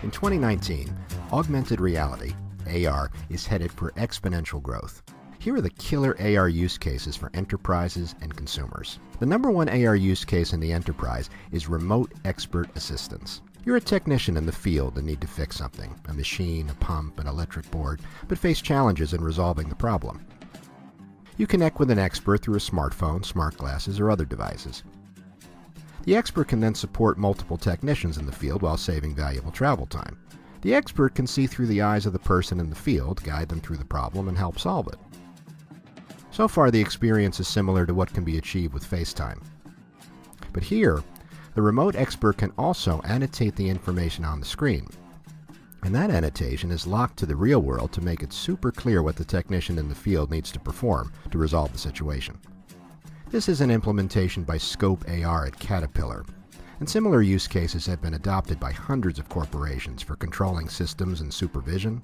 In 2019, augmented reality, AR, is headed for exponential growth. Here are the killer AR use cases for enterprises and consumers. The number one AR use case in the enterprise is remote expert assistance. You're a technician in the field and need to fix something, a machine, a pump, an electric board, but face challenges in resolving the problem. You connect with an expert through a smartphone, smart glasses, or other devices. The expert can then support multiple technicians in the field while saving valuable travel time. The expert can see through the eyes of the person in the field, guide them through the problem, and help solve it. So far, the experience is similar to what can be achieved with FaceTime. But here, the remote expert can also annotate the information on the screen. And that annotation is locked to the real world to make it super clear what the technician in the field needs to perform to resolve the situation. This is an implementation by ScopeAR at Caterpillar, and similar use cases have been adopted by hundreds of corporations for controlling systems and supervision,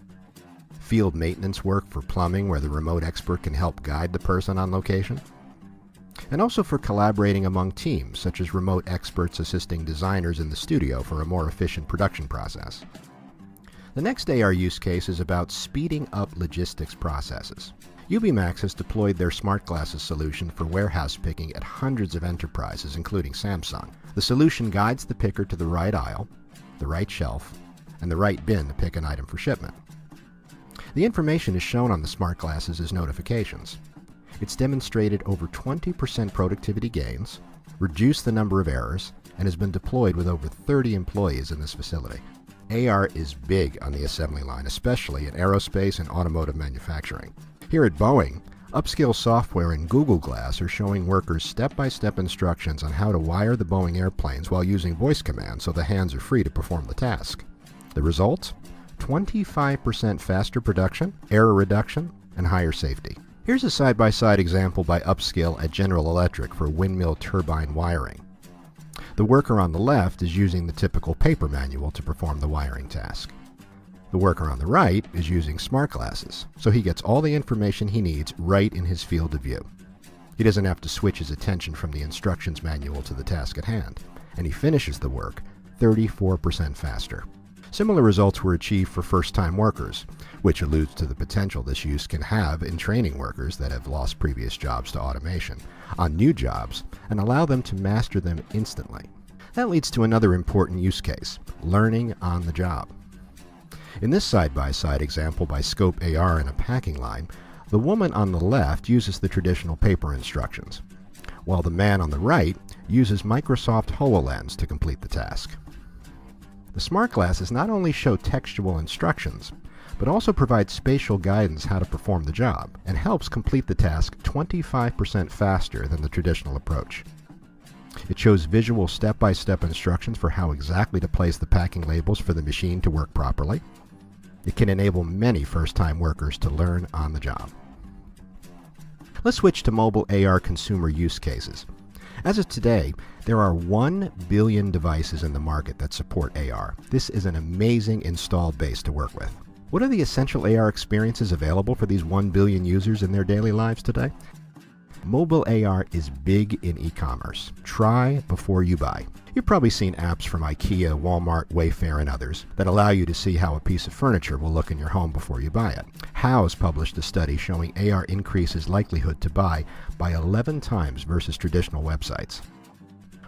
field maintenance work for plumbing where the remote expert can help guide the person on location, and also for collaborating among teams, such as remote experts assisting designers in the studio for a more efficient production process. The next AR use case is about speeding up logistics processes. Ubimax has deployed their smart glasses solution for warehouse picking at hundreds of enterprises, including Samsung. The solution guides the picker to the right aisle, the right shelf, and the right bin to pick an item for shipment. The information is shown on the smart glasses as notifications. It's demonstrated over 20% productivity gains, reduced the number of errors, and has been deployed with over 30 employees in this facility. AR is big on the assembly line, especially in aerospace and automotive manufacturing. Here at Boeing, Upskill software and Google Glass are showing workers step-by-step instructions on how to wire the Boeing airplanes while using voice commands so the hands are free to perform the task. The result? 25% faster production, error reduction, and higher safety. Here's a side-by-side example by Upskill at General Electric for windmill turbine wiring. The worker on the left is using the typical paper manual to perform the wiring task. The worker on the right is using smart glasses, so he gets all the information he needs right in his field of view. He doesn't have to switch his attention from the instructions manual to the task at hand, and he finishes the work 34% faster. Similar results were achieved for first-time workers, which alludes to the potential this use can have in training workers that have lost previous jobs to automation on new jobs and allow them to master them instantly. That leads to another important use case, learning on the job. In this side-by-side example by ScopeAR in a packing line, the woman on the left uses the traditional paper instructions, while the man on the right uses Microsoft Hololens to complete the task. The smart glasses not only show textual instructions, but also provide spatial guidance how to perform the job, and helps complete the task 25% faster than the traditional approach. It shows visual step-by-step instructions for how exactly to place the packing labels for the machine to work properly. It can enable many first-time workers to learn on the job. Let's switch to mobile AR consumer use cases. As of today, there are 1 billion devices in the market that support AR. This is an amazing installed base to work with. What are the essential AR experiences available for these 1 billion users in their daily lives today? Mobile AR is big in e-commerce. Try before you buy. You've probably seen apps from Ikea, Walmart, Wayfair, and others that allow you to see how a piece of furniture will look in your home before you buy it. Houzz published a study showing AR increases likelihood to buy by 11 times versus traditional websites.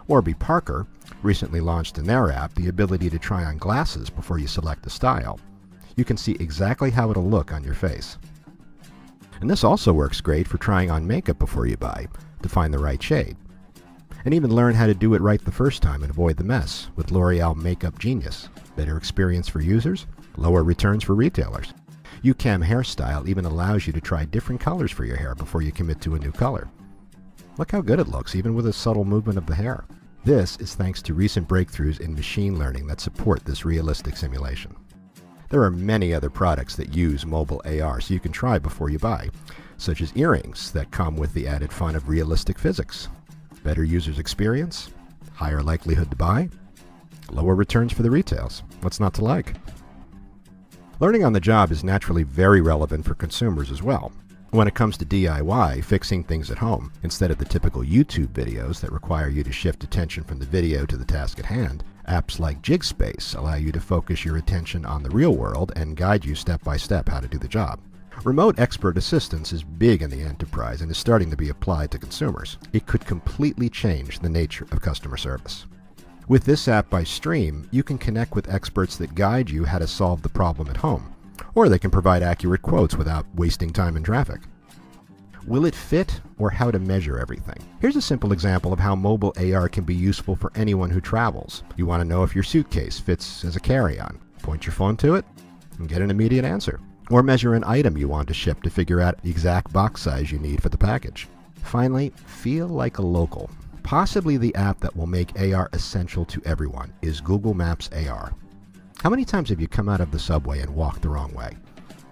Warby Parker recently launched in their app the ability to try on glasses before you select a style. You can see exactly how it'll look on your face. And this also works great for trying on makeup before you buy to find the right shade. And even learn how to do it right the first time and avoid the mess with L'Oreal Makeup Genius. Better experience for users, lower returns for retailers. YouCam Hairstyle even allows you to try different colors for your hair before you commit to a new color. Look how good it looks, even with a subtle movement of the hair. This is thanks to recent breakthroughs in machine learning that support this realistic simulation. There are many other products that use mobile AR so you can try before you buy, such as earrings that come with the added fun of realistic physics. Better user's experience, higher likelihood to buy, lower returns for the retails. What's not to like? Learning on the job is naturally very relevant for consumers as well. When it comes to DIY, fixing things at home, instead of the typical YouTube videos that require you to shift attention from the video to the task at hand, Apps like JigSpace allow you to focus your attention on the real world and guide you step by step how to do the job. Remote expert assistance is big in the enterprise and is starting to be applied to consumers. It could completely change the nature of customer service. With this app by Streem, you can connect with experts that guide you how to solve the problem at home, or they can provide accurate quotes without wasting time in traffic. Will it fit, or how to measure everything? Here's a simple example of how mobile AR can be useful for anyone who travels. You want to know if your suitcase fits as a carry-on. Point your phone to it and get an immediate answer. Or measure an item you want to ship to figure out the exact box size you need for the package. Finally, feel like a local. Possibly the app that will make AR essential to everyone is Google Maps AR. How many times have you come out of the subway and walked the wrong way?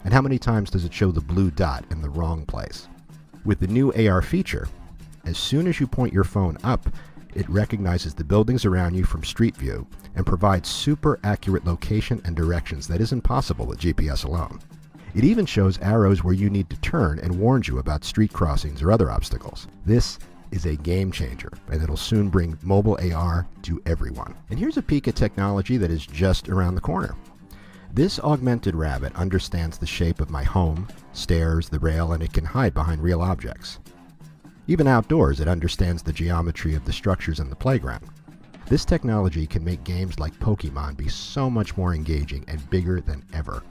And how many times does it show the blue dot in the wrong place? With the new AR feature, as soon as you point your phone up, it recognizes the buildings around you from street view and provides super accurate location and directions that isn't possible with GPS alone. It even shows arrows where you need to turn and warns you about street crossings or other obstacles. This is a game changer, and it'll soon bring mobile AR to everyone. And here's a peek at technology that is just around the corner. This augmented rabbit understands the shape of my home, stairs, the rail, and it can hide behind real objects. Even outdoors, it understands the geometry of the structures in the playground. This technology can make games like Pokemon be so much more engaging and bigger than ever.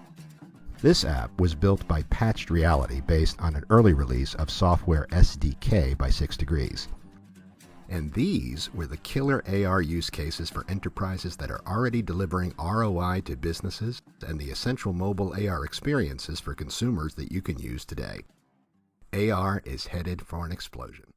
This app was built by Patched Reality based on an early release of software SDK by 6 Degrees. And these were the killer AR use cases for enterprises that are already delivering ROI to businesses and the essential mobile AR experiences for consumers that you can use today. AR is headed for an explosion.